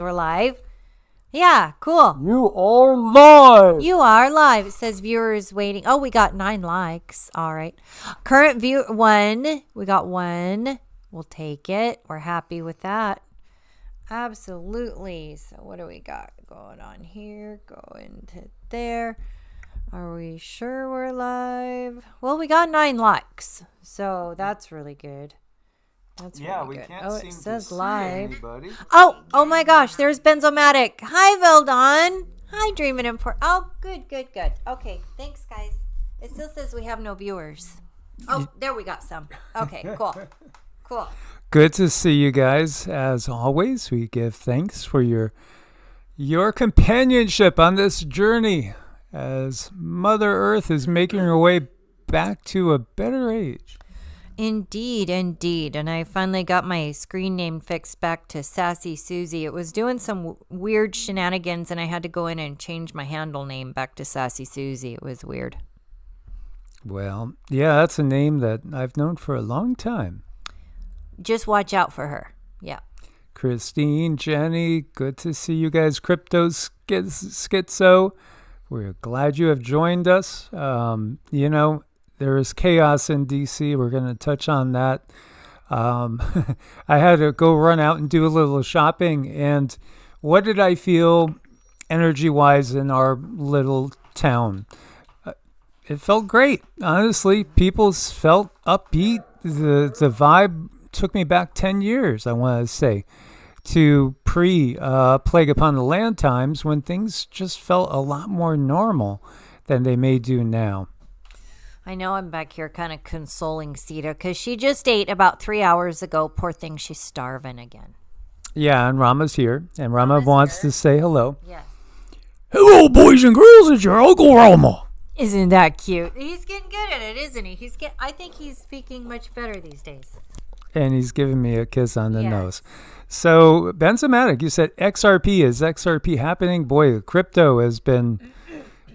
We're live. Yeah, cool. You are live. You are live. It says viewers waiting. Oh, we got 9 likes. All right. Current view 1. We got 1. We'll take it. We're happy with that. Absolutely. So what do we got going on here? Going to there. Are we sure we're live? Well, we got 9 likes. So that's really good. That's really good. Can't seem it says to live. see anybody. Oh my gosh, there's Benzomatic. Hi, Veldon. Hi, Dreamin' Import. Oh, good. Okay, thanks, guys. It still says we have no viewers. Oh, there we got some. Okay, cool. Good to see you guys. As always, we give thanks for your companionship on this journey as Mother Earth is making her way back to a better age. Indeed. And I finally got my screen name fixed back to Sassy Susie. It was doing some weird shenanigans, and I had to go in and change my handle name back to Sassy Susie. It was weird. Well, yeah, that's a name that I've known for a long time. Just watch out for her. Yeah. Christine, Jenny, good to see you guys. Crypto Schizo, we're glad you have joined us. There is chaos in DC. We're going to touch on that. I had to go run out and do a little shopping. And what did I feel energy-wise in our little town? It felt great. Honestly, people felt upbeat. The vibe took me back 10 years, I want to say, to pre-Plague Upon the Land times when things just felt a lot more normal than they may do now. I know I'm back here kind of consoling Sita because she just ate about 3 hours ago. Poor thing, she's starving again. Yeah, and Rama's here, and Rama wants to say hello. Yes. Hello, boys and girls, it's your Uncle Rama. Isn't that cute? He's getting good at it, isn't he? I think he's speaking much better these days. And he's giving me a kiss on the nose. So, Benzomatic, you said XRP. Is XRP happening? Boy, the crypto has been...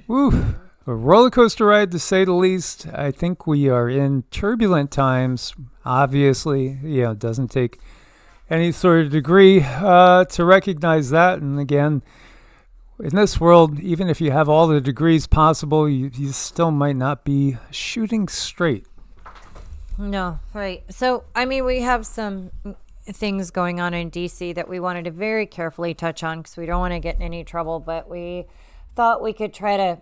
Woo. A roller coaster ride, to say the least. I think we are in turbulent times. Obviously, it doesn't take any sort of degree to recognize that. And again, in this world, even if you have all the degrees possible, you still might not be shooting straight. No, right. So, we have some things going on in DC that we wanted to very carefully touch on because we don't want to get in any trouble, but we thought we could try to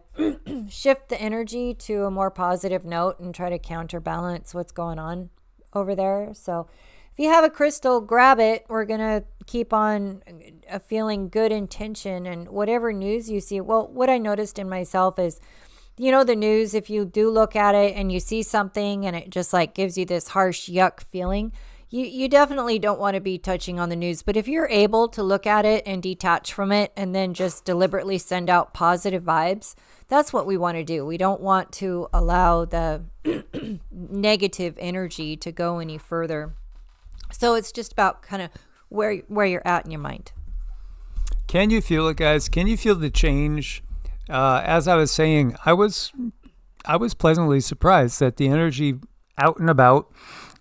shift the energy to a more positive note and try to counterbalance what's going on over there. So if you have a crystal, grab it. We're going to keep on feeling good intention and whatever news you see. Well, what I noticed in myself is, the news, if you do look at it and you see something and it just like gives you this harsh yuck feeling, you definitely don't want to be touching on the news. But if you're able to look at it and detach from it and then just deliberately send out positive vibes, that's what we want to do. We don't want to allow the negative energy to go any further. So it's just about kind of where you're at in your mind. Can you feel it, guys? Can you feel the change? As I was saying, I was pleasantly surprised that the energy out and about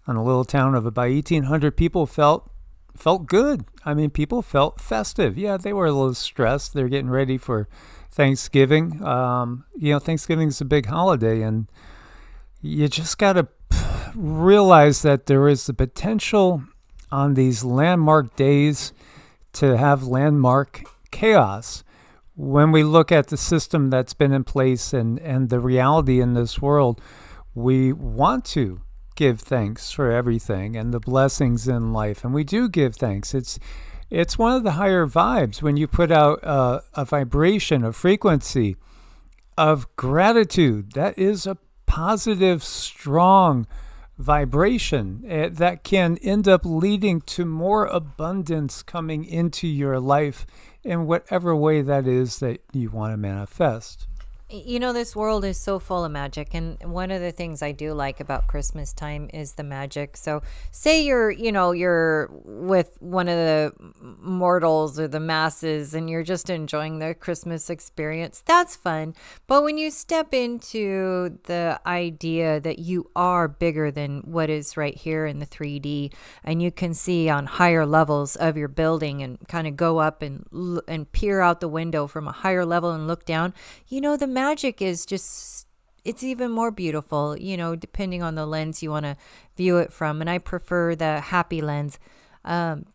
on a little town of about 1,800 people felt good. People felt festive. Yeah, they were a little stressed. They're getting ready for Thanksgiving. Thanksgiving's a big holiday, and you just got to realize that there is the potential on these landmark days to have landmark chaos. When we look at the system that's been in place and the reality in this world, we want to give thanks for everything and the blessings in life. And we do give thanks. It's one of the higher vibes when you put out a vibration, a frequency of gratitude. That is a positive, strong vibration that can end up leading to more abundance coming into your life in whatever way that is that you want to manifest. This world is so full of magic, and one of the things I do like about Christmas time is the magic. So say you're with one of the mortals or the masses and you're just enjoying the Christmas experience. That's fun. But when you step into the idea that you are bigger than what is right here in the 3D, and you can see on higher levels of your building and kind of go up and peer out the window from a higher level and look down, the magic is just, it's even more beautiful, depending on the lens you want to view it from. And I prefer the happy lens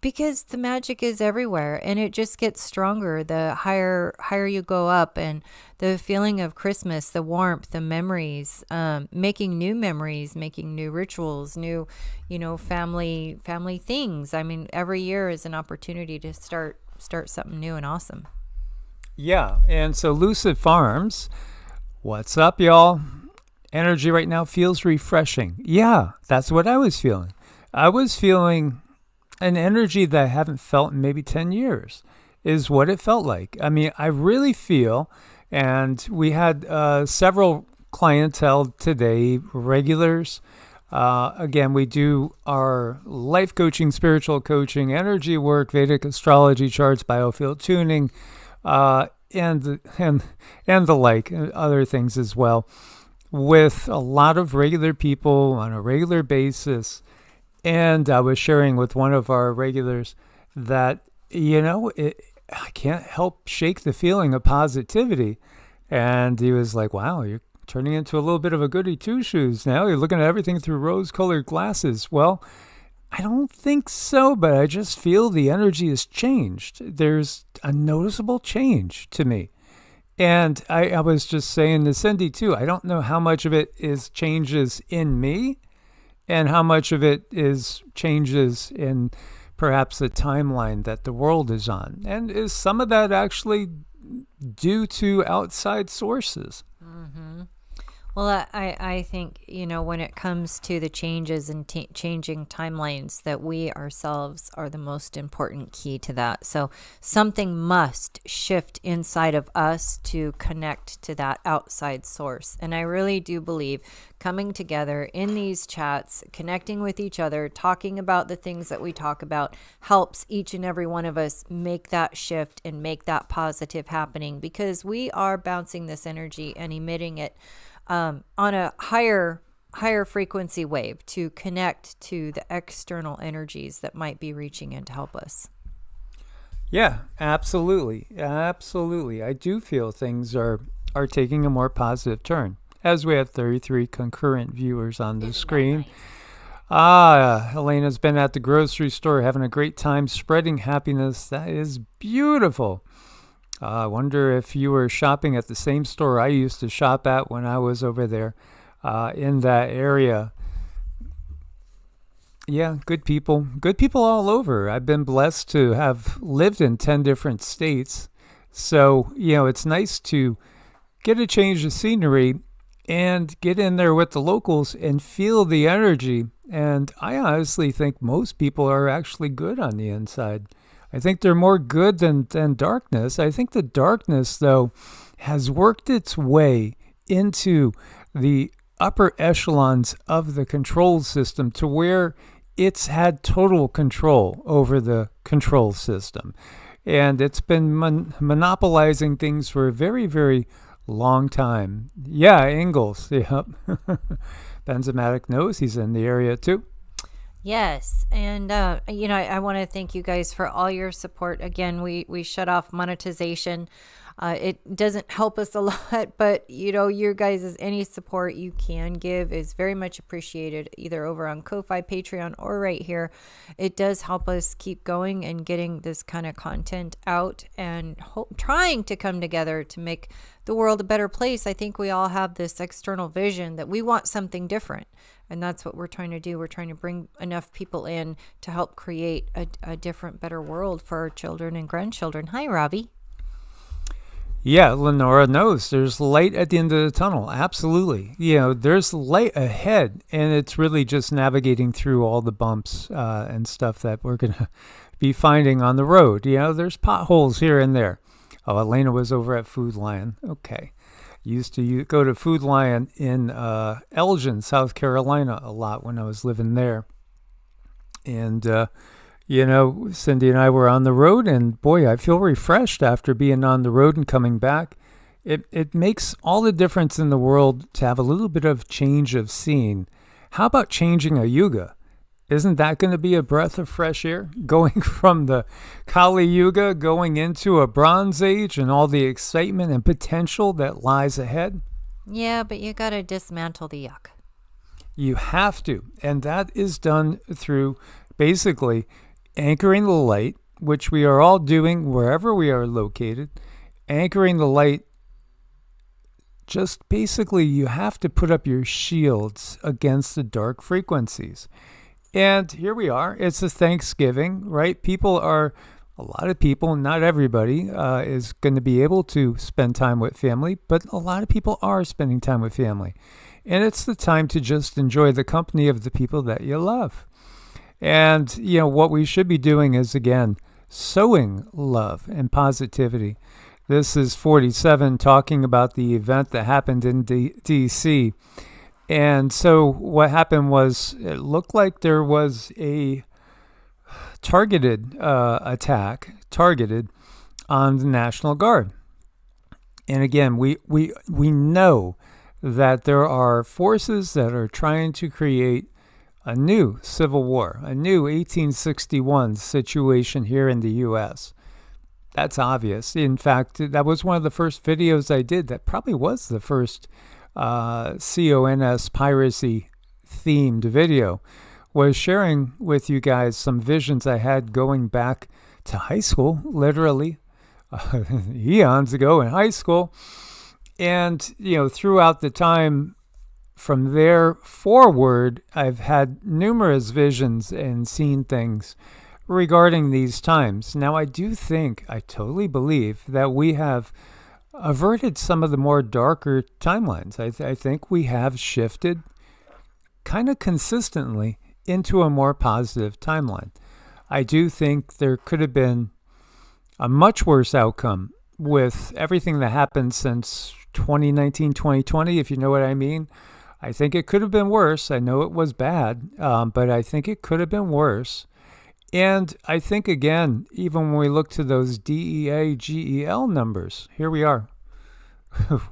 because the magic is everywhere, and it just gets stronger the higher you go up. And the feeling of Christmas, the warmth, the memories, making new memories, making new rituals, new, family things. I mean, every year is an opportunity to start something new and awesome. Yeah, and so Lucid Farms, what's up, y'all? Energy right now feels refreshing. Yeah, that's what I was feeling. I was feeling an energy that I haven't felt in maybe 10 years is what it felt like. I mean, I really feel, and we had several clientele today, regulars. Again, we do our life coaching, spiritual coaching, energy work, Vedic astrology, charts, biofield tuning, and the like, and other things as well, with a lot of regular people on a regular basis. And I was sharing with one of our regulars that, I can't help shake the feeling of positivity. And he was like, wow, you're turning into a little bit of a goody two-shoes now. You're looking at everything through rose-colored glasses. Well, I don't think so, but I just feel the energy has changed. There's a noticeable change to me. And I was just saying to Cindy, too, I don't know how much of it is changes in me and how much of it is changes in perhaps the timeline that the world is on. And is some of that actually due to outside sources? Mm-hmm. Well, I think, when it comes to the changes and changing timelines, that we ourselves are the most important key to that. So something must shift inside of us to connect to that outside source. And I really do believe coming together in these chats, connecting with each other, talking about the things that we talk about helps each and every one of us make that shift and make that positive happening, because we are bouncing this energy and emitting it on a higher frequency wave to connect to the external energies that might be reaching in to help us. Yeah, absolutely. Absolutely. I do feel things are taking a more positive turn, as we have 33 concurrent viewers on the screen. Nice? Elena's been at the grocery store having a great time spreading happiness. That is beautiful. I wonder if you were shopping at the same store I used to shop at when I was over there in that area. Yeah, good people all over. I've been blessed to have lived in 10 different states. So, it's nice to get a change of scenery and get in there with the locals and feel the energy. And I honestly think most people are actually good on the inside. I think they're more good than darkness. I think the darkness, though, has worked its way into the upper echelons of the control system to where it's had total control over the control system. And it's been monopolizing things for a very, very long time. Yeah, Ingalls. Yep. Benzematic knows he's in the area, too. Yes. And, I want to thank you guys for all your support. Again, we shut off monetization. It doesn't help us a lot, but, your guys' any support you can give is very much appreciated, either over on Ko-Fi, Patreon, or right here. It does help us keep going and getting this kind of content out and trying to come together to make the world a better place. I think we all have this external vision that we want something different. And that's what we're trying to do. We're trying to bring enough people in to help create a different, better world for our children and grandchildren. Hi, Robbie. Yeah, Lenora knows there's light at the end of the tunnel. Absolutely. There's light ahead, and it's really just navigating through all the bumps and stuff that we're going to be finding on the road. There's potholes here and there. Oh, Elena was over at Food Lion. Okay. Used to go to Food Lion in Elgin, South Carolina a lot when I was living there. And, Cindy and I were on the road, and boy, I feel refreshed after being on the road and coming back. It makes all the difference in the world to have a little bit of change of scene. How about changing a yuga? Isn't that going to be a breath of fresh air? Going from the Kali Yuga, going into a Bronze Age and all the excitement and potential that lies ahead? Yeah, but you got to dismantle the yuck. You have to. And that is done through basically anchoring the light, which we are all doing wherever we are located. Anchoring the light, just basically you have to put up your shields against the dark frequencies. And here we are. It's a Thanksgiving, right? A lot of people, not everybody, is going to be able to spend time with family, but a lot of people are spending time with family. And it's the time to just enjoy the company of the people that you love. And, what we should be doing is, again, sowing love and positivity. This is 47, talking about the event that happened in D.C. And so what happened was, it looked like there was a targeted attack on the National Guard. And again, we know that there are forces that are trying to create a new civil war, a new 1861 situation here in the U.S. That's obvious. In fact, that was one of the first videos I did. That probably was the first CONS piracy themed video, was sharing with you guys some visions I had going back to high school, literally eons ago in high school. And, throughout the time from there forward, I've had numerous visions and seen things regarding these times. Now, I totally believe that we have averted some of the more darker timelines. I think we have shifted kind of consistently into a more positive timeline. I do think there could have been a much worse outcome with everything that happened since 2019, 2020, if you know what I mean. I think it could have been worse. I know it was bad, but I think it could have been worse. And I think, again, even when we look to those DEA-GEL numbers, here we are.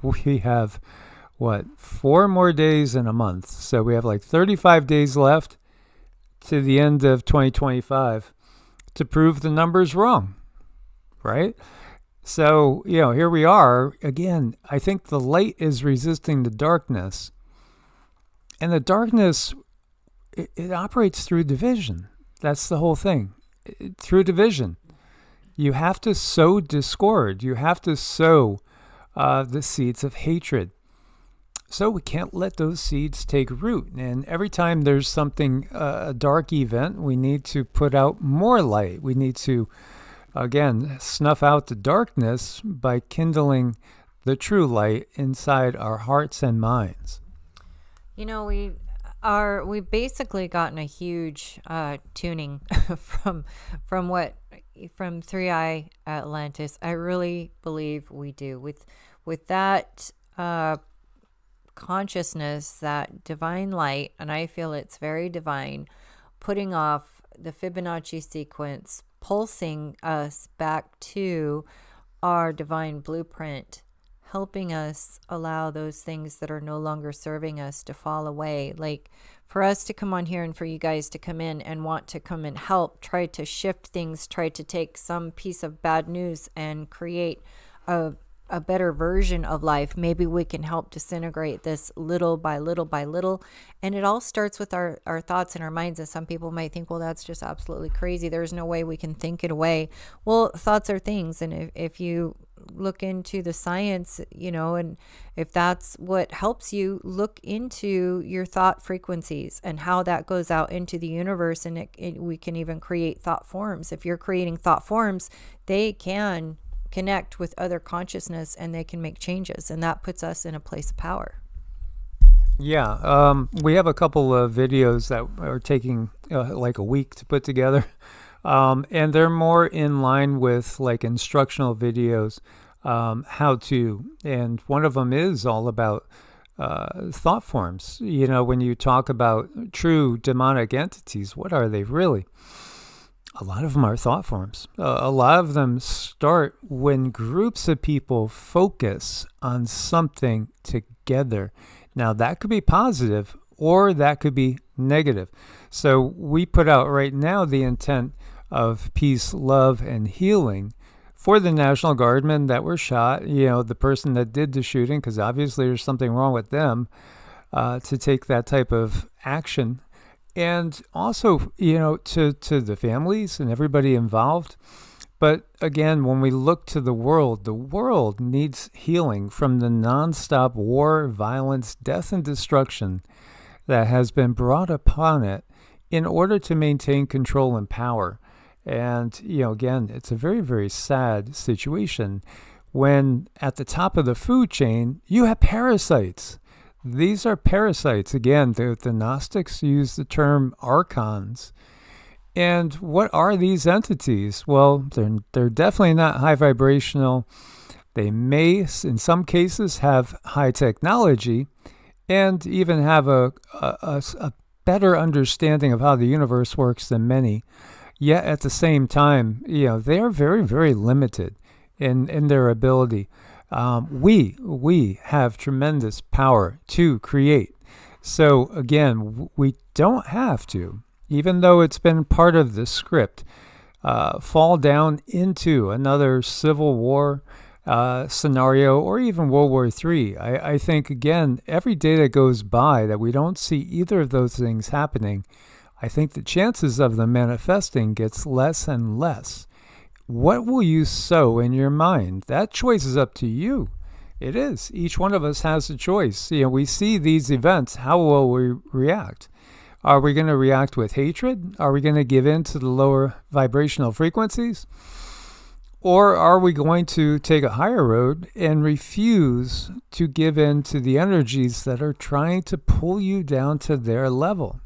We have, 4 more days in a month. So we have like 35 days left to the end of 2025 to prove the numbers wrong, right? So, here we are. Again, I think the light is resisting the darkness. And the darkness, it operates through division. That's the whole thing. Through division. You have to sow discord. You have to sow the seeds of hatred. So we can't let those seeds take root. And every time there's something, a dark event, we need to put out more light. We need to, again, snuff out the darkness by kindling the true light inside our hearts and minds. We've basically gotten a huge tuning from 3i Atlantis. I really believe we do with that consciousness, that divine light, and I feel it's very divine, putting off the Fibonacci sequence, pulsing us back to our divine blueprint, helping us allow those things that are no longer serving us to fall away. Like for us to come on here and for you guys to come in and want to come and help, try to shift things, try to take some piece of bad news and create a better version of life. Maybe we can help disintegrate this little by little by little. And it all starts with our thoughts and our minds. And some people might think, well, that's just absolutely crazy. There's no way we can think it away. Well, thoughts are things. And if you look into the science, and if that's what helps you, look into your thought frequencies and how that goes out into the universe. And we can even create thought forms. If you're creating thought forms, they can connect with other consciousness and they can make changes, and that puts us in a place of power. Yeah, we have a couple of videos that are taking like a week to put together, and they're more in line with like instructional videos. how to. And one of them is all about thought forms. You know, when you talk about true demonic entities, what are they really? A lot of them are thought forms. A lot of them start when groups of people focus on something together. Now, that could be positive or that could be negative. So we put out right now the intent of peace, love, and healing for the National Guardmen that were shot, you know, the person that did the shooting, because obviously there's something wrong with them, to take that type of action. And also, you know, to the families and everybody involved. But again, when we look to the world needs healing from the nonstop war, violence, death, and destruction that has been brought upon it in order to maintain control and power. And, you know, again, it's a very, very sad situation when at the top of the food chain, you have parasites. These are parasites. Again, the Gnostics use the term archons. And what are these entities? Well, they're definitely not high vibrational. They may, in some cases, have high technology and even have a better understanding of how the universe works than many. Yet at the same time, you know, they are very, very limited in their ability. We have tremendous power to create. So again, we don't have to, even though it's been part of the script, fall down into another civil war scenario or even World War III. I think, again, every day that goes by that we don't see either of those things happening, I think the chances of them manifesting gets less and less. What will you sow in your mind? That choice is up to you. It is. Each one of us has a choice. You know, we see these events. How will we react? Are we going to react with hatred? Are we going to give in to the lower vibrational frequencies? Or are we going to take a higher road and refuse to give in to the energies that are trying to pull you down to their level?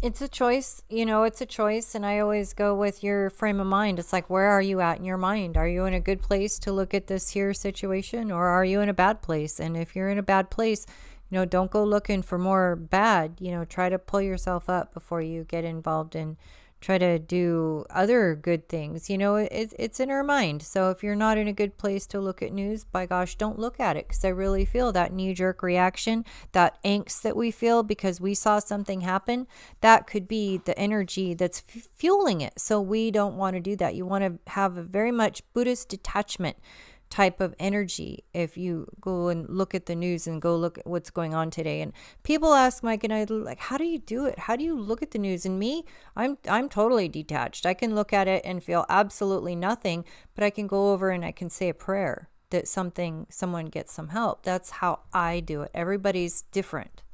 It's a choice, you know, it's a choice. And I always go with your frame of mind. It's like, where are you at in your mind? Are you in a good place to look at this here situation, or are you in a bad place? And if you're in a bad place, you know, don't go looking for more bad. You know, try to pull yourself up before you get involved and try to do other good things. You know, it's in our mind. So if you're not in a good place to look at news, by gosh, don't look at it, because I really feel that knee-jerk reaction, that angst that we feel because we saw something happen, that could be the energy that's fueling it. So we don't want to do that. You want to have a very much Buddhist detachment type of energy if you go and look at the news and go look at what's going on today. And people ask Mike and I, like, how do you do it? How do you look at the news? And me, I'm totally detached. I can look at it and feel absolutely nothing, but I can go over and I can say a prayer that someone gets some help. That's how I do it. Everybody's different.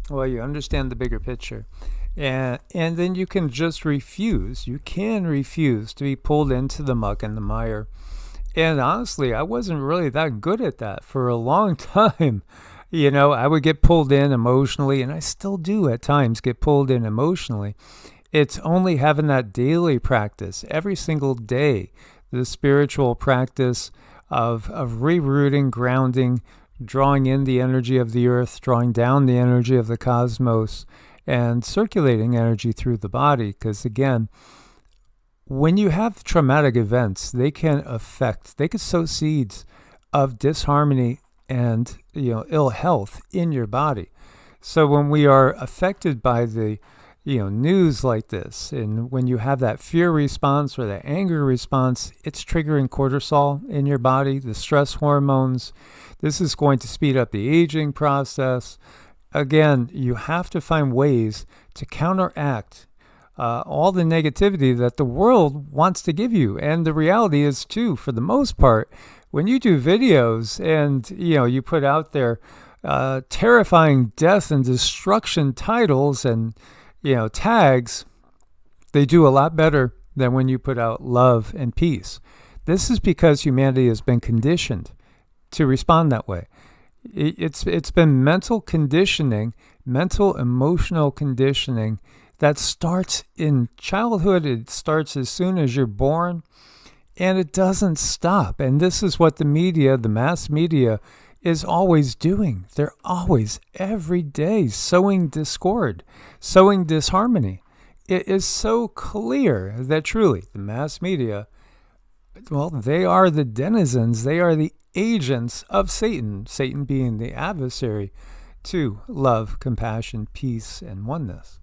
Well, you understand the bigger picture. And then you can just refuse. You can refuse to be pulled into the muck and the mire. And honestly, I wasn't really that good at that for a long time. You know, I would get pulled in emotionally, and I still do at times get pulled in emotionally. It's only having that daily practice every single day, the spiritual practice of rerouting, grounding, drawing in the energy of the earth, drawing down the energy of the cosmos, and circulating energy through the body. Because again, when you have traumatic events, they can sow seeds of disharmony and, you know, ill health in your body. So when we are affected by the, you know, news like this, and when you have that fear response or that anger response, it's triggering cortisol in your body, the stress hormones. This is going to speed up the aging process. Again, you have to find ways to counteract all the negativity that the world wants to give you. And the reality is, too, for the most part, when you do videos and, you know, you put out there terrifying death and destruction titles and, you know, tags, they do a lot better than when you put out love and peace. This is because humanity has been conditioned to respond that way. It's been mental conditioning, mental emotional conditioning that starts in childhood. It starts as soon as you're born. And it doesn't stop. And this is what the media, the mass media, is always doing. They're always, every day, sowing discord, sowing disharmony. It is so clear that truly the mass media, well, they are the denizens, they are the agents of Satan, Satan being the adversary to love, compassion, peace, and oneness.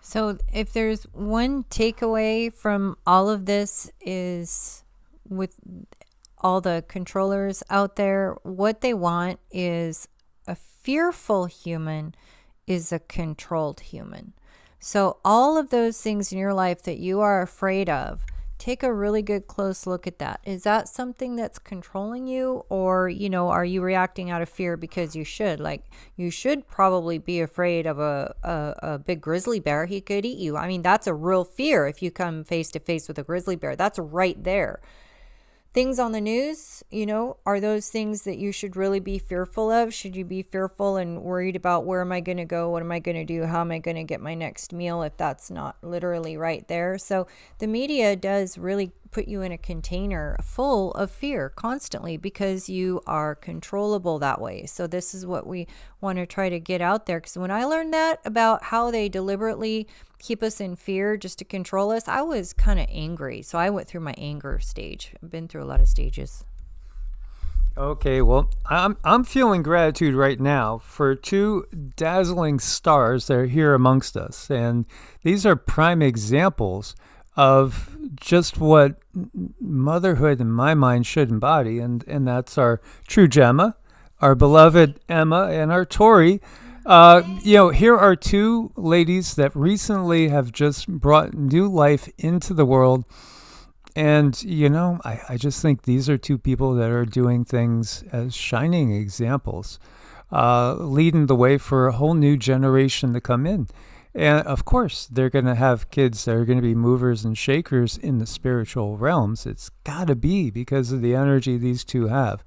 So if there's one takeaway from all of this is with all the controllers out there, what they want is a fearful human is a controlled human. So all of those things in your life that you are afraid of, take a really good close look at that. Is that something that's controlling you, or, are you reacting out of fear because you should? Like, you should probably be afraid of a big grizzly bear. He could eat you. I mean, that's a real fear if you come face to face with a grizzly bear. That's right there. Things on the news, are those things that you should really be fearful of? Should you be fearful and worried about where am I going to go? What am I going to do? How am I going to get my next meal if that's not literally right there? So the media does really put you in a container full of fear constantly because you are controllable that way. So this is what we want to try to get out there. Because when I learned that about how they deliberately keep us in fear just to control us, I was kind of angry. So I went through my anger stage. I've been through a lot of stages. Okay, well, I'm feeling gratitude right now for two dazzling stars that are here amongst us. And these are prime examples of just what motherhood in my mind should embody. And that's our true Gemma, our beloved Emma, and our Tori. Here are two ladies that recently have just brought new life into the world. And, I just think these are two people that are doing things as shining examples, leading the way for a whole new generation to come in. And, of course, they're going to have kids that are going to be movers and shakers in the spiritual realms. It's got to be because of the energy these two have.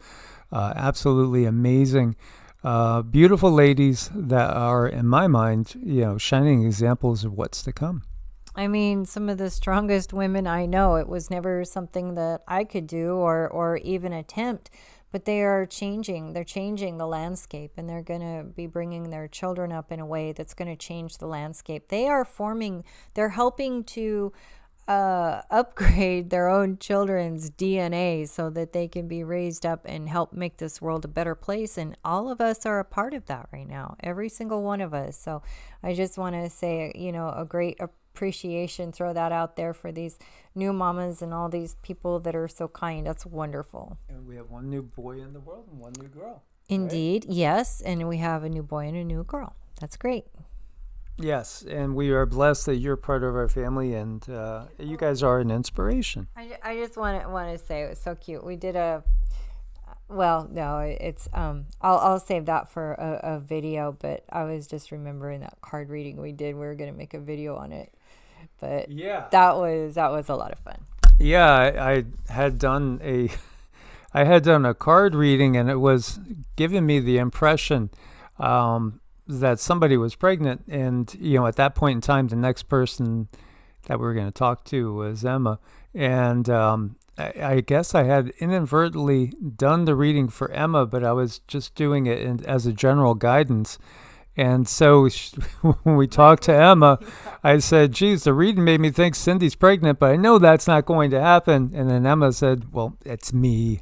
Absolutely amazing. Beautiful ladies that are, in my mind, shining examples of what's to come. I mean, some of the strongest women I know, it was never something that I could do or even attempt, but they are changing. They're changing the landscape, and they're going to be bringing their children up in a way that's going to change the landscape. They're helping to upgrade their own children's DNA so that they can be raised up and help make this world a better place. And all of us are a part of that right now, every single one of us. So I just want to say, a great appreciation, throw that out there for these new mamas and all these people that are so kind. That's wonderful. And we have one new boy in the world and one new girl. Indeed, right? Yes. And we have a new boy and a new girl. That's great. Yes, and we are blessed that you're part of our family, and you guys are an inspiration. I just want to say it was so cute. We did I'll save that for a video, but I was just remembering that card reading we did. We were going to make a video on it, but yeah, that was a lot of fun. Yeah, I had done a card reading, and it was giving me the impression that somebody was pregnant, and at that point in time, the next person that we were going to talk to was Emma, and I guess I had inadvertently done the reading for Emma, but I was just doing it as a general guidance. And so when we talked to Emma, I said, geez, the reading made me think Cindy's pregnant, but I know that's not going to happen. And then Emma said, well, it's me.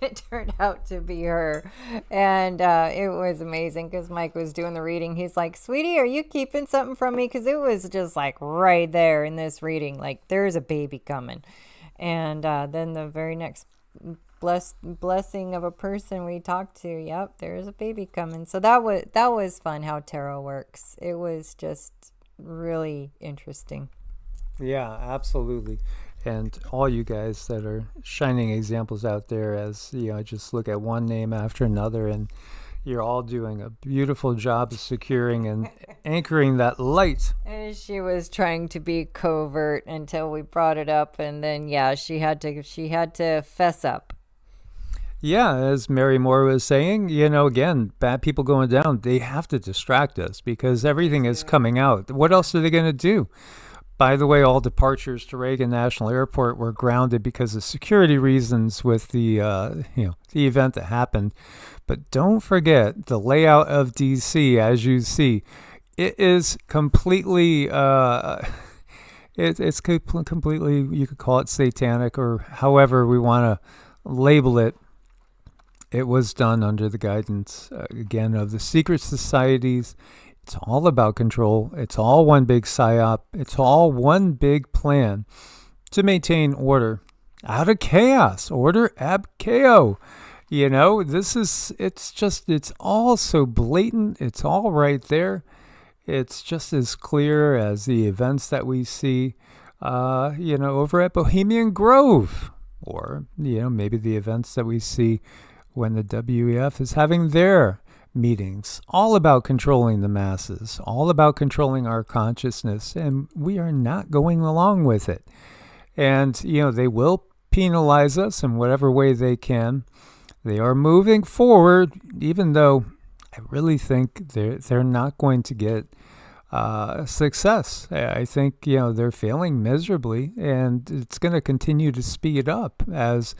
It turned out to be her. And it was amazing because Mike was doing the reading. He's like, sweetie, are you keeping something from me? Because it was just like right there in this reading, like there's a baby coming. And then the very next blessing of a person we talked to, yep, there's a baby coming. So that was fun how tarot works. It was just really interesting. Yeah, absolutely. And all you guys that are shining examples out there, as I just look at one name after another, and you're all doing a beautiful job of securing and anchoring that light. And she was trying to be covert until we brought it up, and then she had to fess up. Yeah, as Mary Moore was saying, again, bad people going down, they have to distract us because everything is coming out. What else are they going to do? By the way, all departures to Reagan National Airport were grounded because of security reasons with the the event that happened. But don't forget the layout of DC, as you see, it is completely it's completely, you could call it satanic or however we want to label it. It was done under the guidance again of the secret societies. It's all about control. It's all one big psyop. It's all one big plan to maintain order out of chaos. Order ab chao. It's all so blatant. It's all right there. It's just as clear as the events that we see, over at Bohemian Grove, or, maybe the events that we see when the WEF is having their meetings, all about controlling the masses, all about controlling our consciousness, and we are not going along with it. And, they will penalize us in whatever way they can. They are moving forward, even though I really think they're not going to get success. I think, they're failing miserably, and it's going to continue to speed up as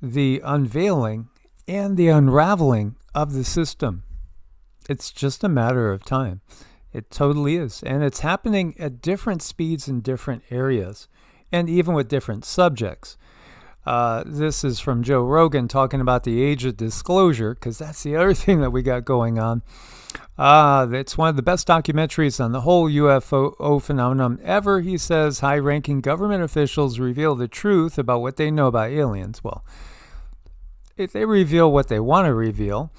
the unveiling and the unraveling of the system. It's just a matter of time. It totally is. And it's happening at different speeds in different areas, and even with different subjects. This is from Joe Rogan talking about the age of disclosure, because that's the other thing that we got going on. It's one of the best documentaries on the whole UFO phenomenon ever. He says high-ranking government officials reveal the truth about what they know about aliens. Well, if they reveal what they want to reveal,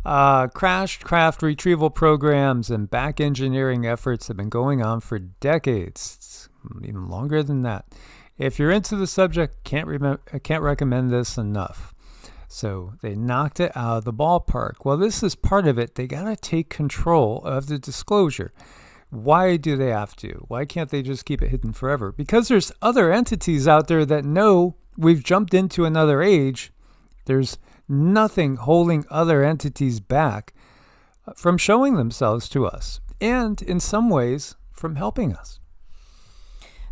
crashed craft retrieval programs and back engineering efforts have been going on for decades, even longer than that. If you're into the subject, can't recommend this enough. So they knocked it out of the ballpark. Well, this is part of it. They got to take control of the disclosure. Why do they have to? Why can't they just keep it hidden forever? Because there's other entities out there that know we've jumped into another age. There's nothing holding other entities back from showing themselves to us, and in some ways from helping us.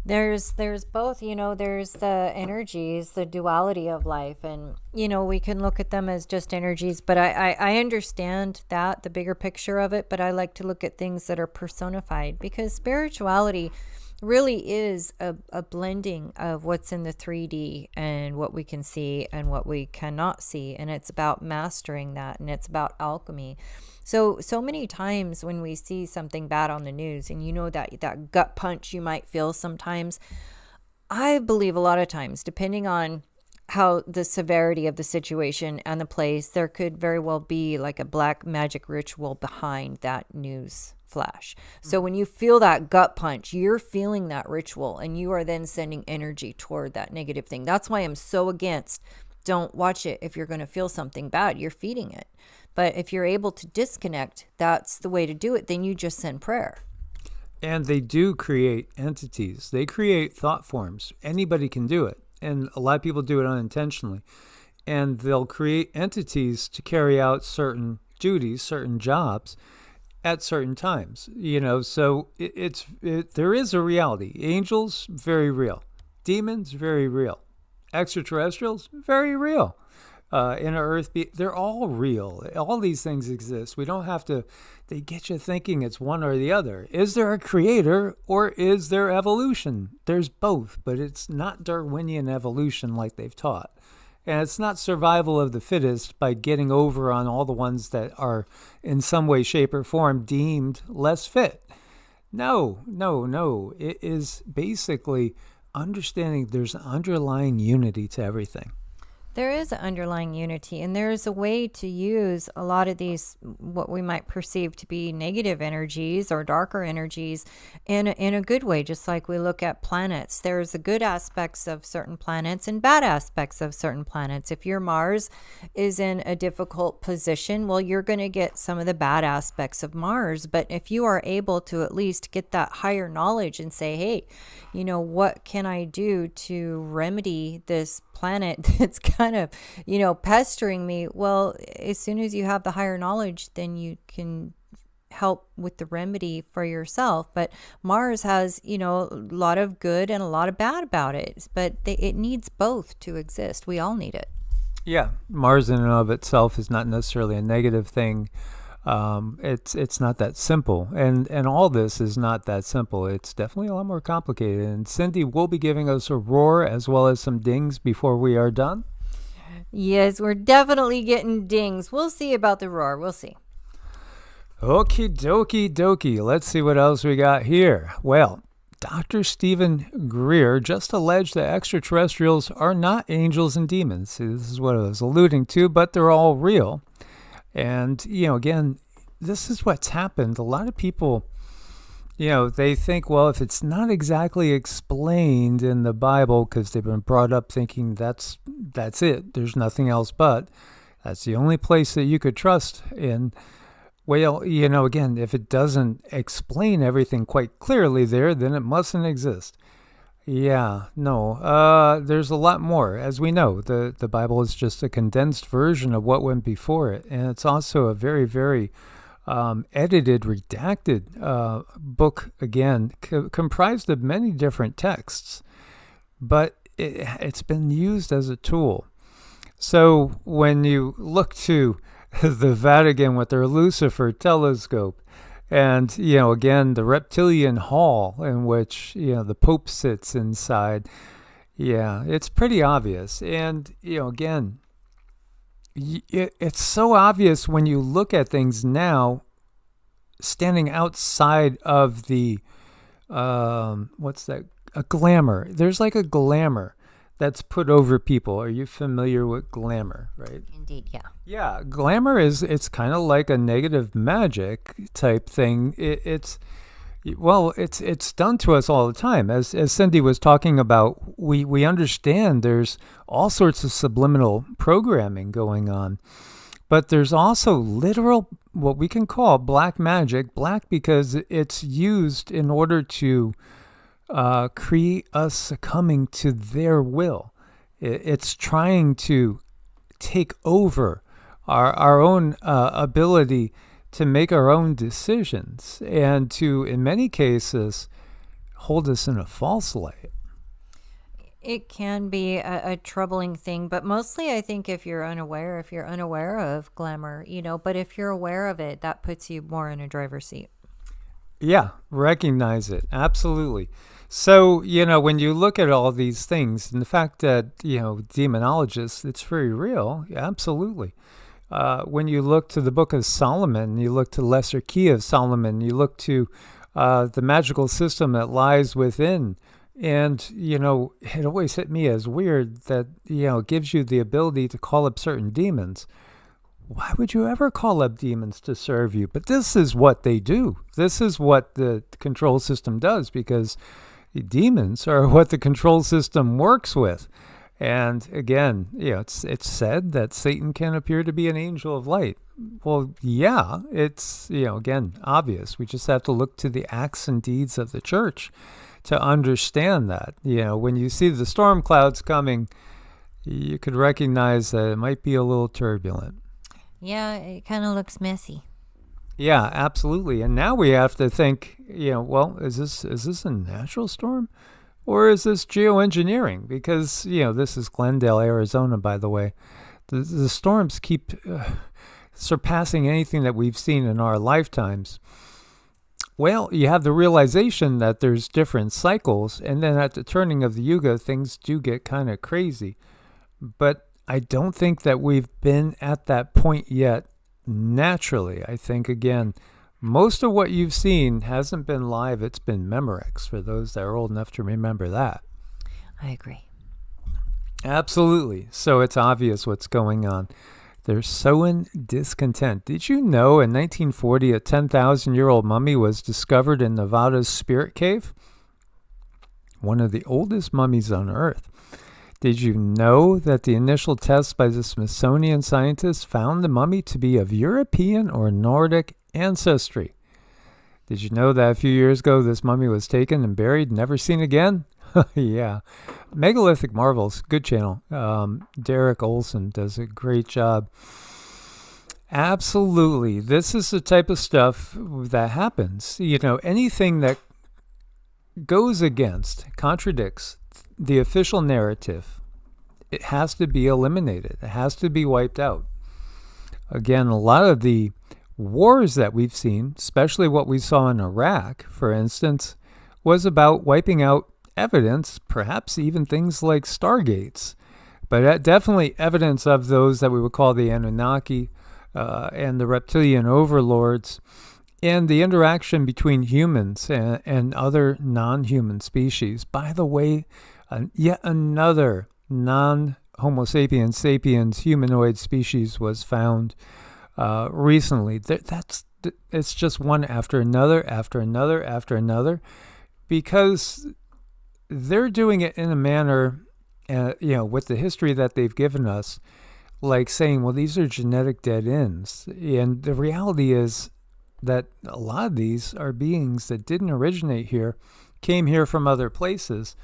There's both, there's the energies, the duality of life, and we can look at them as just energies, but I understand that, the bigger picture of it, but I like to look at things that are personified, because spirituality really is a blending of what's in the 3D and what we can see and what we cannot see, and it's about mastering that, and it's about alchemy. So many times when we see something bad on the news, and that gut punch you might feel sometimes, I believe a lot of times, depending on how the severity of the situation and the place, there could very well be like a black magic ritual behind that news flash. So when you feel that gut punch, you're feeling that ritual, and you are then sending energy toward that negative thing. That's why I'm so against, don't watch it if you're going to feel something bad. You're feeding it. But if you're able to disconnect, that's the way to do it. Then you just send prayer. And they do create entities. They create thought forms. Anybody can do it. And a lot of people do it unintentionally. And they'll create entities to carry out certain duties, certain jobs at certain times. So there is a reality. Angels, very real. Demons, very real. Extraterrestrials, very real. Inner Earth, they're all real. All these things exist. We don't have to, they get you thinking it's one or the other. Is there a creator, or is there evolution? There's both, but it's not Darwinian evolution like they've taught. And it's not survival of the fittest by getting over on all the ones that are in some way, shape, or form deemed less fit. No. It is basically understanding there's an underlying unity to everything. There is an underlying unity, and there is a way to use a lot of these, what we might perceive to be negative energies or darker energies, in a good way. Just like we look at planets, there's the good aspects of certain planets and bad aspects of certain planets. If your Mars is in a difficult position, well, you're going to get some of the bad aspects of Mars. But if you are able to at least get that higher knowledge and say, hey, what can I do to remedy this planet that's kind of, pestering me? Well, as soon as you have the higher knowledge, then you can help with the remedy for yourself. But Mars has, a lot of good and a lot of bad about it. But it needs both to exist. We all need it. Yeah, Mars in and of itself is not necessarily a negative thing. It's not that simple, and all this is not that simple. It's definitely a lot more complicated. And Cindy will be giving us a roar as well as some dings before we are done. Yes, we're definitely getting dings. We'll see about the roar. We'll see. Okie dokie dokie. Let's see what else we got here. Well, Dr. Stephen Greer just alleged that extraterrestrials are not angels and demons. See, this is what I was alluding to, but they're all real. And, again, this is what's happened. A lot of people, they think, well, if it's not exactly explained in the Bible, because they've been brought up thinking that's it, there's nothing else but, that's the only place that you could trust in. Well, again, if it doesn't explain everything quite clearly there, then it mustn't exist. Yeah, no, there's a lot more. As we know, the Bible is just a condensed version of what went before it. And it's also a very, very edited, redacted book, again, comprised of many different texts. But it's been used as a tool. So when you look to the Vatican with their Lucifer telescope, and, again, the reptilian hall in which, the Pope sits inside, it's pretty obvious. And, again, it's so obvious when you look at things now, standing outside of the, what's that, a glamour. There's like a glamour that's put over people. Are you familiar with glamour, right? Indeed, yeah. Yeah, glamour it's kind of like a negative magic type thing. It's done to us all the time. As Cindy was talking about, we understand there's all sorts of subliminal programming going on. But there's also literal, what we can call black magic, black because it's used in order to create us succumbing to their will. It's trying to take over our own ability to make our own decisions and to, in many cases, hold us in a false light. It can be a troubling thing, but mostly I think if you're unaware of glamour, but if you're aware of it, that puts you more in a driver's seat. Yeah, recognize it. Absolutely. So, when you look at all these things and the fact that, demonologists, it's very real. Absolutely. When you look to the Book of Solomon, you look to Lesser Key of Solomon, you look to the magical system that lies within. And, it always hit me as weird that, it gives you the ability to call up certain demons. Why would you ever call up demons to serve you? But this is what they do. This is what the control system does, because the demons are what the control system works with. And again, it's said that Satan can appear to be an angel of light. Well, yeah, it's, again, obvious. We just have to look to the acts and deeds of the church to understand that. When you see the storm clouds coming, you could recognize that it might be a little turbulent. Yeah, it kind of looks messy. Yeah, absolutely. And now we have to think, well, is this a natural storm or is this geoengineering? Because, this is Glendale, Arizona, by the way. The storms keep surpassing anything that we've seen in our lifetimes. Well, you have the realization that there's different cycles, and then at the turning of the Yuga, things do get kind of crazy. But I don't think that we've been at that point yet naturally. I think, again, most of what you've seen hasn't been live. It's been Memorex, for those that are old enough to remember that. I agree. Absolutely. So it's obvious what's going on. They're sowing discontent. Did you know in 1940 a 10,000-year-old mummy was discovered in Nevada's Spirit Cave? One of the oldest mummies on Earth. Did you know that the initial tests by the Smithsonian scientists found the mummy to be of European or Nordic ancestry? Did you know that a few years ago this mummy was taken and buried, never seen again? Yeah. Megalithic Marvels, good channel. Derek Olson does a great job. Absolutely. This is the type of stuff that happens. Anything that goes against, contradicts the official narrative, it has to be eliminated. It has to be wiped out. Again, a lot of the wars that we've seen, especially what we saw in Iraq, for instance, was about wiping out evidence, perhaps even things like stargates, but definitely evidence of those that we would call the Anunnaki and the reptilian overlords, and the interaction between humans and other non-human species. By the way, yet another non-Homo sapiens sapiens humanoid species was found recently. It's just one after another, after another, after another, because they're doing it in a manner, with the history that they've given us, like saying, well, these are genetic dead ends. And the reality is that a lot of these are beings that didn't originate here, came here from other places,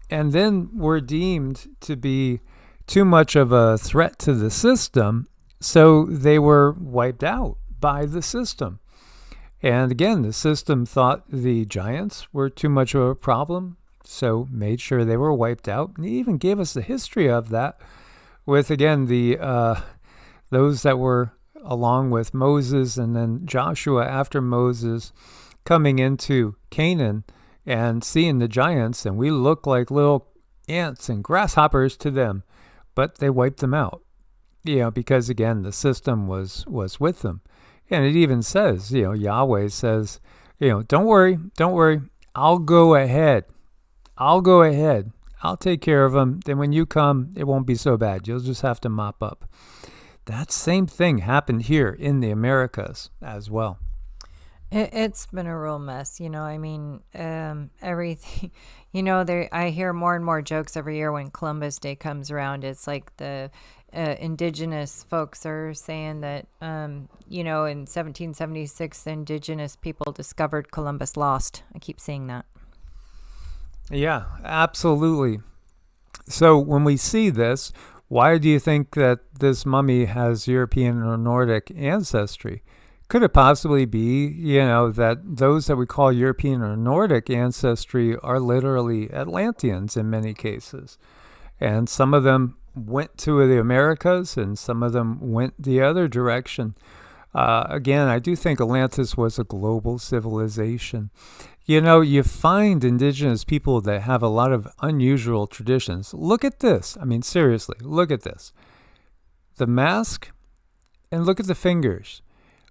and then were deemed to be too much of a threat to the system, so they were wiped out by the system. And again, the system thought the giants were too much of a problem, so made sure they were wiped out. And he even gave us the history of that with, again, those that were along with Moses and then Joshua after Moses coming into Canaan and seeing the giants, and we look like little ants and grasshoppers to them, but they wiped them out, because again, the system was with them. And it even says, Yahweh says, don't worry, I'll go ahead. I'll take care of them. Then when you come, it won't be so bad. You'll just have to mop up. That same thing happened here in the Americas as well. It's been a real mess, everything, I hear more and more jokes every year when Columbus Day comes around. It's like the indigenous folks are saying that, in 1776, the indigenous people discovered Columbus lost. I keep saying that. Yeah, absolutely. So when we see this, why do you think that this mummy has European or Nordic ancestry? Could it possibly be, that those that we call European or Nordic ancestry are literally Atlanteans in many cases? And some of them went to the Americas and some of them went the other direction. Again, I do think Atlantis was a global civilization. You find indigenous people that have a lot of unusual traditions. Look at this. I mean, seriously, look at this. The mask and look at the fingers.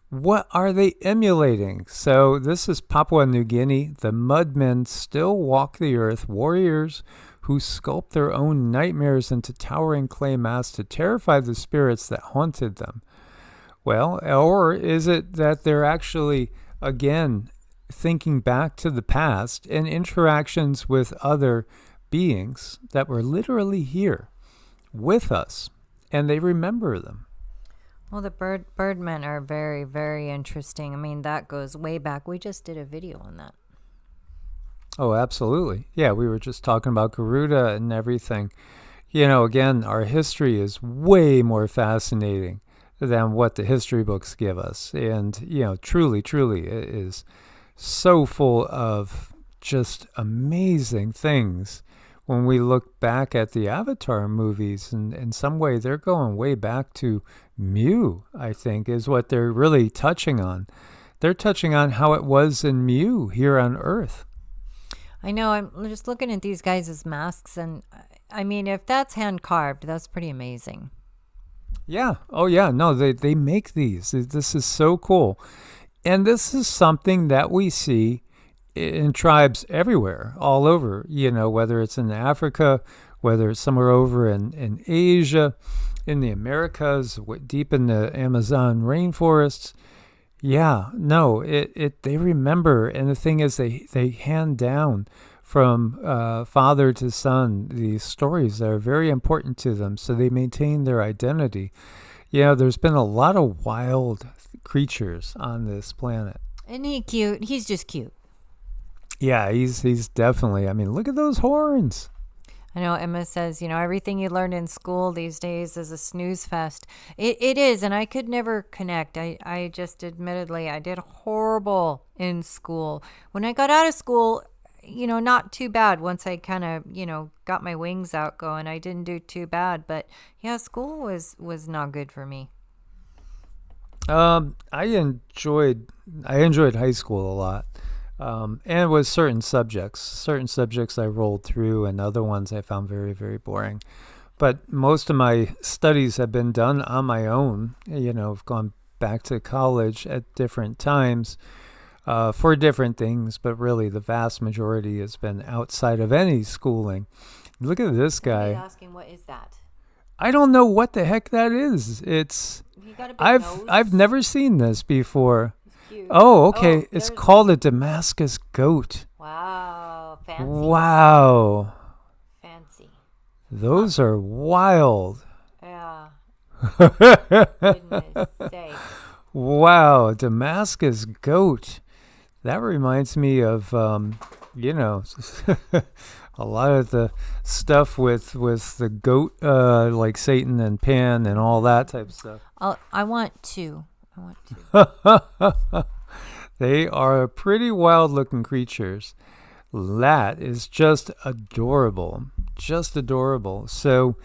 What are they emulating? So this is Papua New Guinea. The mudmen still walk the earth, warriors who sculpt their own nightmares into towering clay masks to terrify the spirits that haunted them. Well, or is it that they're actually, again, thinking back to the past and interactions with other beings that were literally here with us, and they remember them? Well, the birdmen are very, very interesting. I mean, that goes way back. We just did a video on that. Oh, absolutely. Yeah, we were just talking about Garuda and everything. Again, our history is way more fascinating than what the history books give us. And, truly, it is so full of just amazing things. When we look back at the Avatar movies, and in some way they're going way back to Mu, I think, is what they're really touching on. They're touching on how it was in Mu here on Earth. I know. I'm just looking at these guys' masks, and I mean, if that's hand carved, that's pretty amazing. Yeah. Oh, yeah. No, they make these. This is so cool. And this is something that we see in tribes everywhere, all over, whether it's in Africa, whether it's somewhere over in Asia, in the Americas, deep in the Amazon rainforests. Yeah, no, they remember. And the thing is, they hand down from father to son these stories that are very important to them, so they maintain their identity. There's been a lot of wild creatures on this planet. Isn't he cute? He's just cute. Yeah, he's definitely. I mean, look at those horns. I know Emma says, everything you learn in school these days is a snooze fest. It is, and I could never connect. I just admittedly, I did horrible in school. When I got out of school, not too bad. Once I kind of, got my wings out going, I didn't do too bad. But yeah, school was not good for me. I enjoyed high school a lot. And with certain subjects I rolled through, and other ones I found very, very boring. But most of my studies have been done on my own. I've gone back to college at different times for different things, but really the vast majority has been outside of any schooling. Look at this guy. Asking, what is that? I don't know what the heck that is. I've never seen this before. Oh, okay. It's called a Damascus goat. Wow. Fancy. Wow. Fancy. Those are wild. Yeah. Goodness sake. Wow. Damascus goat. That reminds me of, a lot of the stuff with the goat, like Satan and Pan and all that type of stuff. I want to. They are pretty wild looking creatures. That is just adorable. Just adorable. So,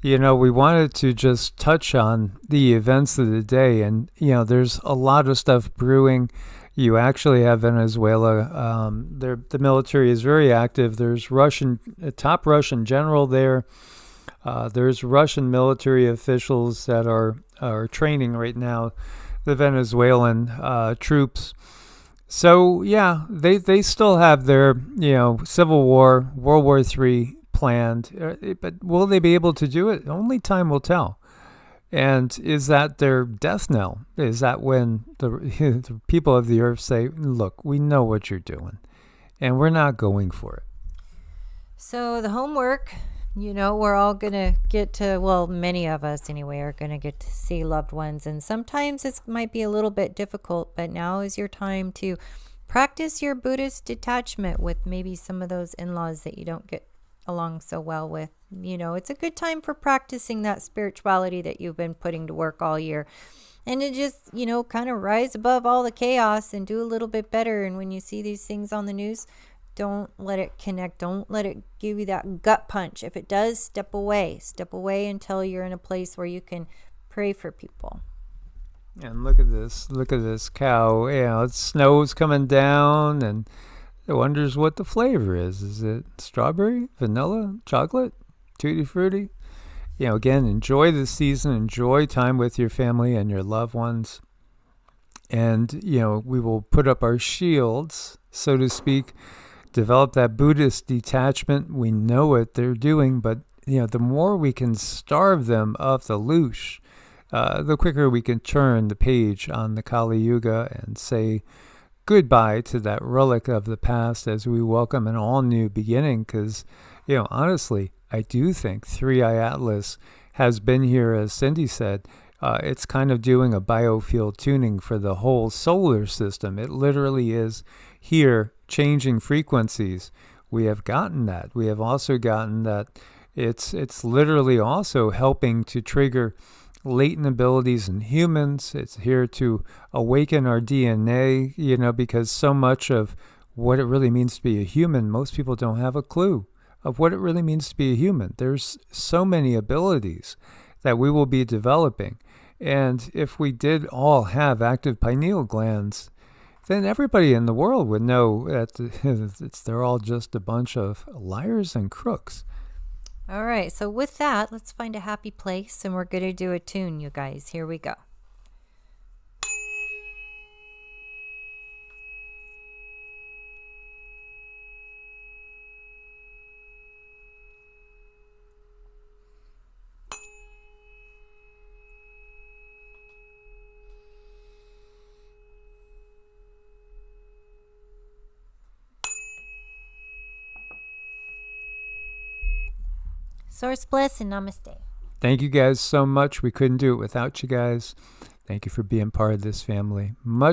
we wanted to just touch on the events of the day. And, there's a lot of stuff brewing. You actually have Venezuela. The military is very active. There's a top Russian general there. There's Russian military officials that are training right now the Venezuelan troops. So, yeah, they still have their, civil war, World War III planned. But will they be able to do it? Only time will tell. And is that their death knell? Is that when the people of the earth say, look, we know what you're doing, and we're not going for it? So the homework, we're all going to get to, well, many of us anyway, are going to get to see loved ones. And sometimes it might be a little bit difficult, but now is your time to practice your Buddhist detachment with maybe some of those in-laws that you don't get along so well with. It's a good time for practicing that spirituality that you've been putting to work all year. And to just, kind of rise above all the chaos and do a little bit better. And when you see these things on the news, don't let it connect. Don't let it give you that gut punch. If it does, step away. Step away until you're in a place where you can pray for people. And look at this cow. Snow's coming down, and it wonders what the flavor is. Is it strawberry, vanilla, chocolate, tutti frutti? Again, enjoy the season. Enjoy time with your family and your loved ones. And, we will put up our shields, so to speak, develop that Buddhist detachment. We know what they're doing, but, the more we can starve them of the loosh, the quicker we can turn the page on the Kali Yuga and say goodbye to that relic of the past as we welcome an all-new beginning. Because, honestly, I do think 3i Atlas has been here, as Cindy said. It's kind of doing a biofield tuning for the whole solar system. It literally is here changing frequencies. We have gotten that. We have also gotten that it's literally also helping to trigger latent abilities in humans. It's here to awaken our DNA, because so much of what it really means to be a human, most people don't have a clue of what it really means to be a human. There's so many abilities that we will be developing. And if we did all have active pineal glands, then everybody in the world would know that they're all just a bunch of liars and crooks. All right, so with that, let's find a happy place, and we're going to do a tune, you guys. Here we go. Source bless and namaste. Thank you guys so much. We couldn't do it without you guys. Thank you for being part of this family. Much